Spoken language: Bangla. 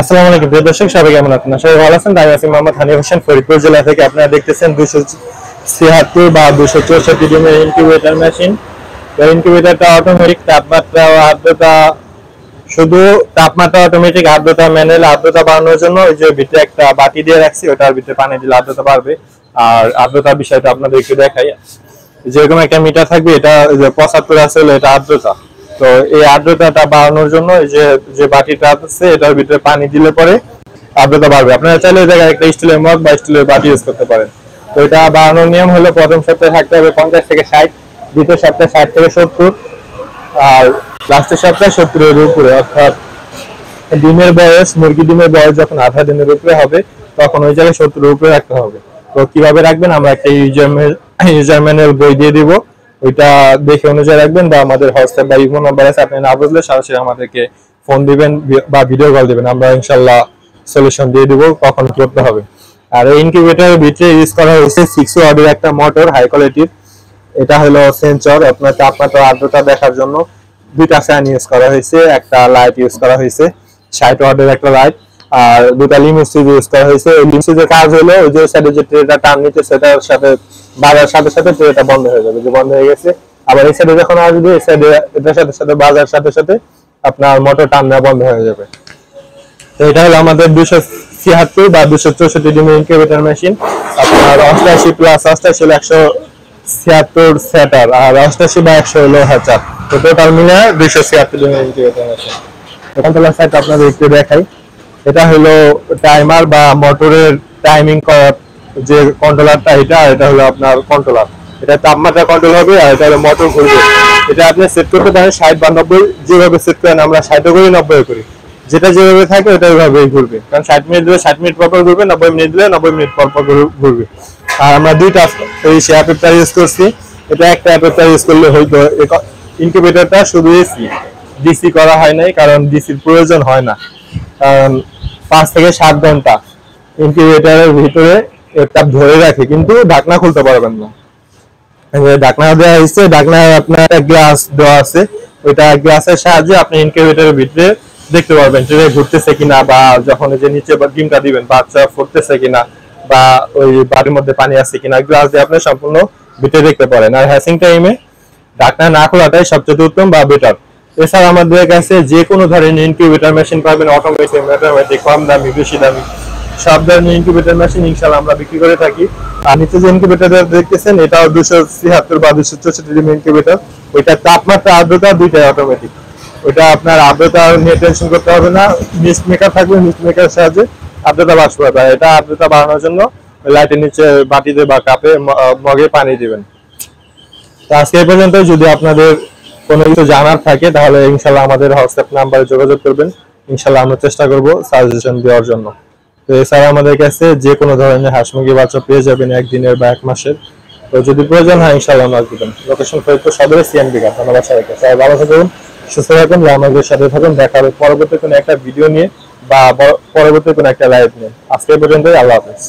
আসসালামু আলাইকুম প্রিয় দর্শক, সবাই কেমন আছেন? সবাই ভালো আছেন। আমি আছি মোহাম্মদ হানিফ হোসেন, ফরিদপুর জেলা থেকে। আপনারা দেখতেছেন 276 বা 264 ডিমের ইনকিউবেটর মেশিন। ইনকিউবেটরটা অটোমেটিক, তাপমাত্রা ও আর্দ্রতা, শুধু তাপমাত্রা অটোমেটিক, আর্দ্রতা ম্যানুয়াল। আর্দ্রতা বাড়ানোর জন্য ওই যে ভিতরে একটা বাটি দিয়ে রাখছি, ওটার ভিতরে পানি দিলে আর্দ্রতা বাড়বে। আর আর্দ্রতার বিষয়টা আপনাদের একটু দেখাই। যেরকম একটা মিটার থাকবে, এটা 75 আছে, এটা আর্দ্রতা। তো এই আর্দ্রতাটা বাড়ানোর জন্য এই যে যে বাটিটা আছে, এটার ভিতরে পানি দিলে পরে আর্দ্রতা বাড়বে। আপনারা চাইলে এই জায়গায় একটা স্টিলের মগ বা স্টিলের বাটি ইউজ করতে পারেন। তো এটা বাড়ানোর নিয়ম হলো, প্রথম সপ্তাহে থাকতে হবে 50 থেকে 60, দ্বিতীয় সপ্তাহে 60 থেকে 70, আর লাস্টের সপ্তাহে 70-এর উপরে। অর্থাৎ ডিমের বয়স, মুরগি ডিমের বয়স যখন 8 দিনের উপরে হবে, তখন ওই জায়গায় 70-এর উপরে রাখতে হবে। তো কিভাবে রাখবেন, আমরা একটা ইউজার ম্যানুয়াল বই দিয়ে দিব, ওইটা দেখে অনুযায়ী রাখবেন। বা আমাদের হোয়াটসঅ্যাপ বা ইমো নাম্বার আছে, আপনি না বুঝলে সরাসরি আমাদেরকে ফোন দিবেন বা ভিডিও কল দিবেন, আমরা ইনশাল্লাহ সলিউশন দিয়ে দিব কখন করতে হবে। আর এই ইনকিউবেটরের ভিতরে ইউজ করা হয়েছে 6 ওয়াটের একটা মোটর, হাই কোয়ালিটির। এটা হলো সেন্সর, আপনার তাপমাত্রা আর্দ্রতা দেখার জন্য। দুইটা ফ্যান ইউজ করা হয়েছে, একটা লাইট ইউজ করা হয়েছে, 60 ওয়াটের একটা লাইট, আর দুটা লিমিট সুইচ ইউজ করা হয়েছে। এই লিমিট সুইচের কাজ হলো, ওই যে সাইডে যে ট্রেটা টান নিতে, সেটার সাথে বাজার সাথে সাথে ট্রেটা বন্ধ হয়ে যাবে, যে বন্ধ হয়ে গেছে। আবার এই সাইডে যখন আসবে, এই সাইডে এটার সাথে সাথে বাজার সাথে সাথে আপনার মোটর টান নেওয়া বন্ধ হয়ে যাবে। তো এটা হলো আমাদের 276 বা 264 ডিমের ইনকিউবেটর মেশিন। আপনার 88 প্লাস 88 হলো 176 সেটার, আর 88 বা 100 হলো হ্যাচার। তো টোটাল মিলে 276 ডিমের ইনকিউবেটর মেশিন। কন্ট্রোলার সাইড আপনাদের একটু দেখাই। এটা হলো টাইমার বা মোটরের টাইমিং করার যে কন্ট্রোলারটা, এটা হলো আপনার কন্ট্রোলার। এটা তাপমাত্রা কন্ট্রোল হবে, আর এটা হলো মোটর ঘুরবে। এটা আপনি সেট করতে পারেন 60 বা 90, যেভাবে সেট করেন। আমরা 60 করি, 90 করি, যেটা যেভাবে থাকে ওটা ওইভাবেই ঘুরবে। কারণ 60 মিনিট দিলে 60 মিনিট পর পর ঘুরবে, 90 মিনিট দিলে 90 মিনিট পর পর ঘুরবে। আর আমরা দুইটা এই অ্যাডাপ্টার ইউজ করছি। এটা একটা অ্যাডাপ্টার ইউজ করলে হয়তো ইনকিউবেটরটা শুধু এসি, ডিসি করা হয় নাই, কারণ ডিসির প্রয়োজন হয় না। কারণ 5 থেকে 7 ঘন্টা ইনকিউবেটরের ভিতরে তাপ ধরে রাখে, কিন্তু ঢাকনা খুলতে পারবেন না। ঢাকনা দেওয়া হয়েছে, ঢাকনায় আপনার একটা গ্লাস দেওয়া আছে। ওইটা গ্লাসের সাহায্যে আপনি ইনকিউবেটরের ভিতরে দেখতে পারবেন ট্রে ঘুরতেছে কিনা, বা যখন যে নিচে ডিমটা দিবেন বাচ্চা ফুটতেছে কিনা, বা ওই বাড়ির মধ্যে পানি আছে কিনা, গ্লাস দিয়ে আপনি সম্পূর্ণ ভিতরে দেখতে পারেন। আর হ্যাচিং টাইমে ঢাকনা না খোলাটাই সবচেয়ে উত্তম বা বেটার। এছাড়া আমাদের কাছে যে কোনো ধরনের ইনকিউবেটর মেশিন পাবেন, অটোমেটিক, কম দামি, বেশি দামি, সব ধরনের ইনকিউবেটর মেশিন ইনশাআল্লাহ আমরা বিক্রি করে থাকি। আর নিচে যে ইনকিউবেটর দেখতেছেন, এটাও 276 বা 264 ডিমের ইনকিউবেটর। ওইটা তাপমাত্রা আর্দ্রতা দুইটাই অটোমেটিক। ওইটা আপনার আর্দ্রতা নিয়ে টেনশন করতে হবে না, মিস্ট মেকার থাকবে, মিস্ট মেকারের সাহায্যে আর্দ্রতা বাষ্প হবে। এটা আর্দ্রতা বাড়ানোর জন্য লাইটের নিচে বাটিতে বা কাপে মগে পানি দিবেন। তো আজকে এই পর্যন্ত। যদি আপনাদের কোনো কিছু জানার থাকে, তাহলে ইনশাল্লাহ আমাদের হোয়াটসঅ্যাপ নাম্বারে যোগাযোগ করবেন। ইনশাল্লাহ আমরা চেষ্টা করব সাজেশন দেওয়ার জন্য। তো এছাড়া আমাদের কাছে যে কোনো ধরনের হাঁস মুরগি বাচ্চা পেয়ে যাবেন, 1 দিনের বা 1 মাসের। তো যদি প্রয়োজন হয় ইনশাল্লাহ নক দিবেন। লোকেশন ফরিদপুর সদরে, সিএনবি ঘাট। ধন্যবাদ সবাইকে। সবাই ভালো থাকুন, সুস্থ থাকুন, আমাদের সাথে থাকুন। দেখা হবে পরবর্তী কোনো একটা ভিডিও নিয়ে বা পরবর্তী কোনো একটা লাইভ নিয়ে। আজকে পর্যন্ত, আল্লাহ হাফেজ।